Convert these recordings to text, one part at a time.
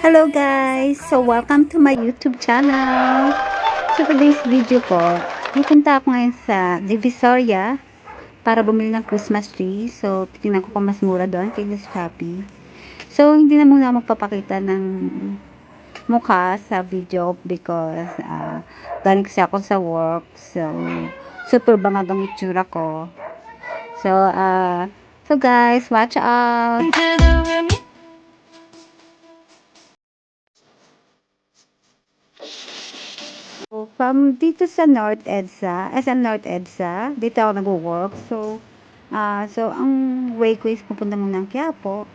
Hello guys! So welcome to my YouTube channel. So today's video ko, pupunta ako ngayon sa Divisoria para bumili ng Christmas tree. So titingnan ko kung mas mura doon kay Shopee. So hindi na muna magpapakita ng mukha sa video because galing kasi ako sa work. So super bangag ang itsura ko. So guys, watch out! So, from dito sa North EDSA, SM North EDSA, dito ako nag-work. So ang way ko is pupunta muna ng Quiapo.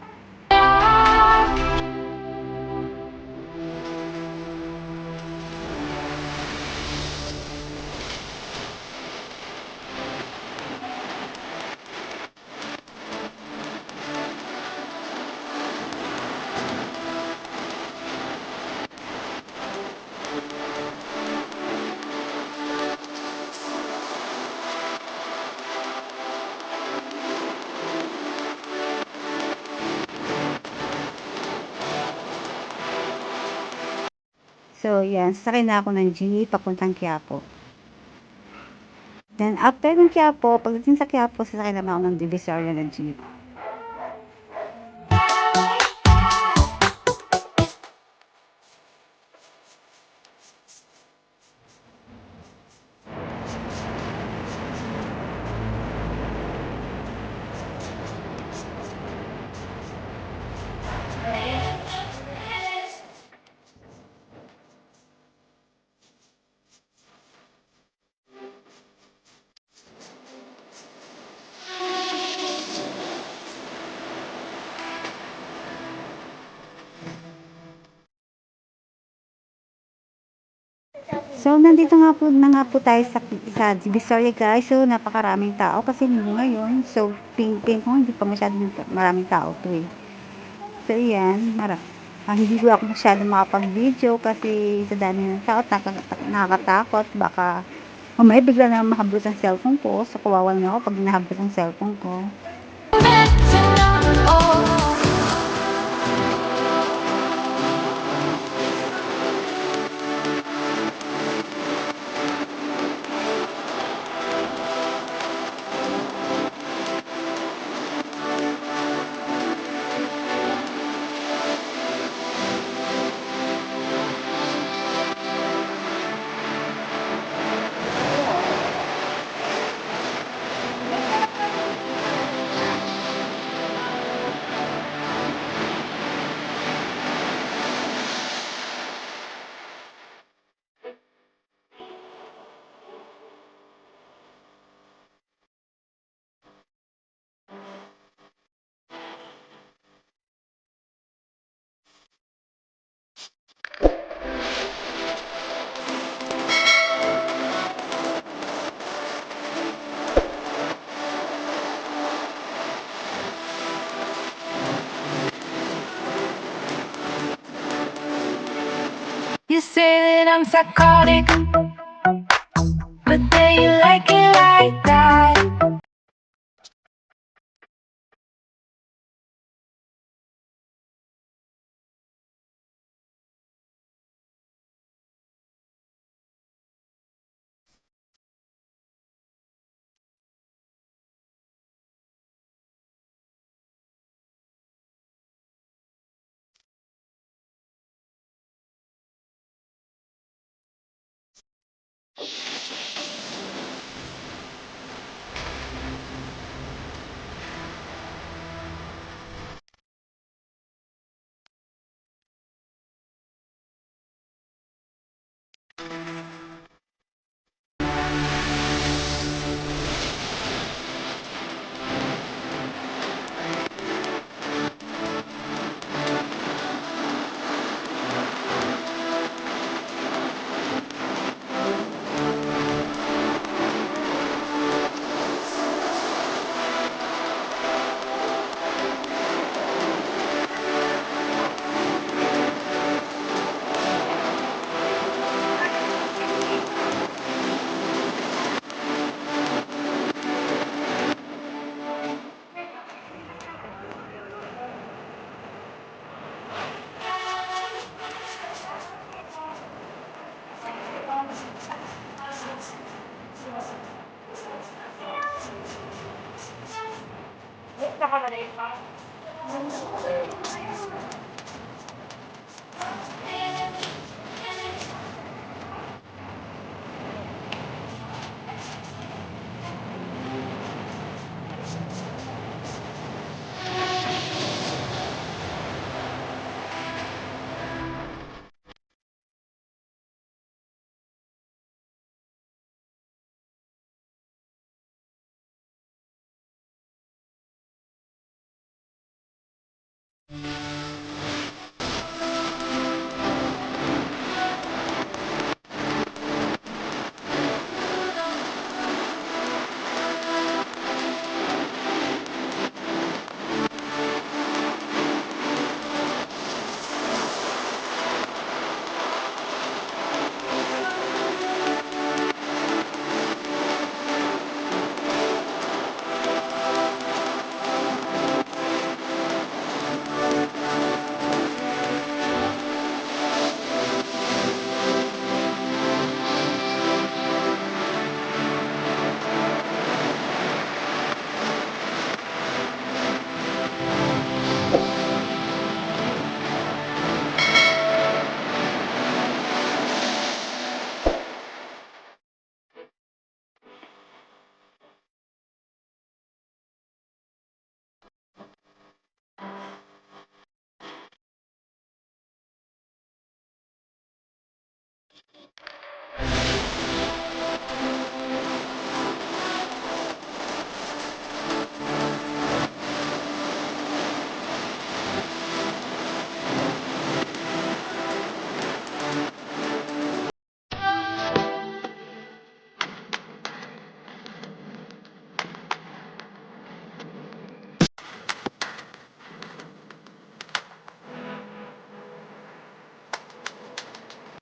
So, yan, sasakay na ako ng jeep papuntang Quiapo. Then, after ng Quiapo, pagdating sa Quiapo, sasakay naman ako ng Divisoria ng jeep. So, nandito nga po tayo sa Divisoria guys. So, napakaraming tao kasi linggo ngayon. So, ping ko, hindi pa masyadong maraming tao to eh. So, yan, hindi ko ako masyadong makapag-video kasi sa dami ng tao, nakakatakot. Baka, may bigla na mahabot ang cellphone ko. So, kawawa na ako pag nahabot ang cellphone ko. You say that I'm psychotic, but then you like it like that.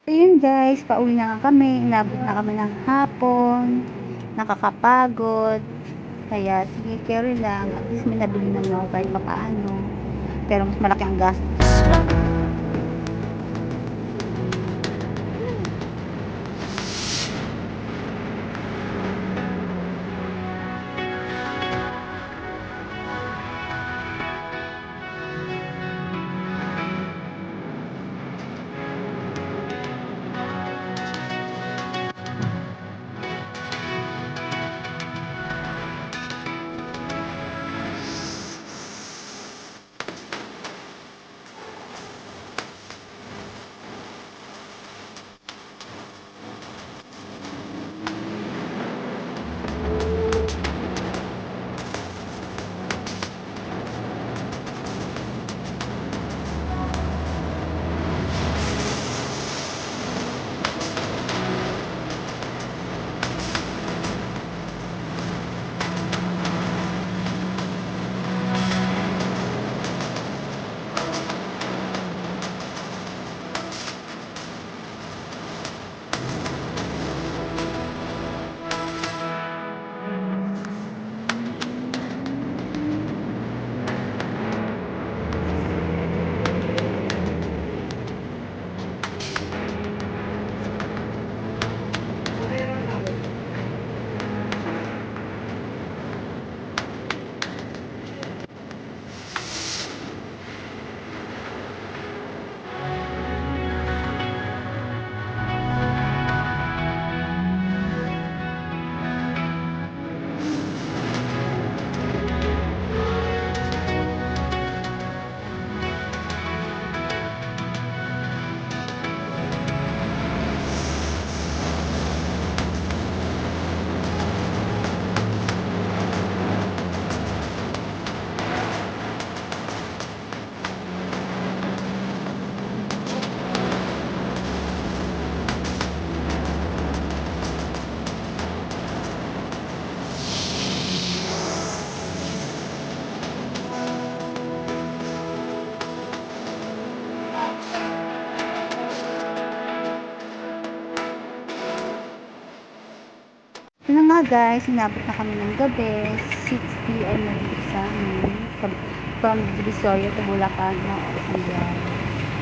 So yun guys, pauwi na nga kami, inabot na kami ng hapon, nakakapagod, kaya sige carry lang, at least may nabili naman kahit papaano, pero mas malaki ang gastos. Yun na nga guys, inabot na kami ng gabi, 6 PM na dito sa amin, from Divisoria to Bulacan, na oras ang biyahe.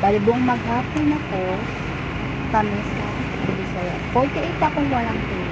Bali buong maghapon na po, kami sa Divisoria. 48 akong walang pay.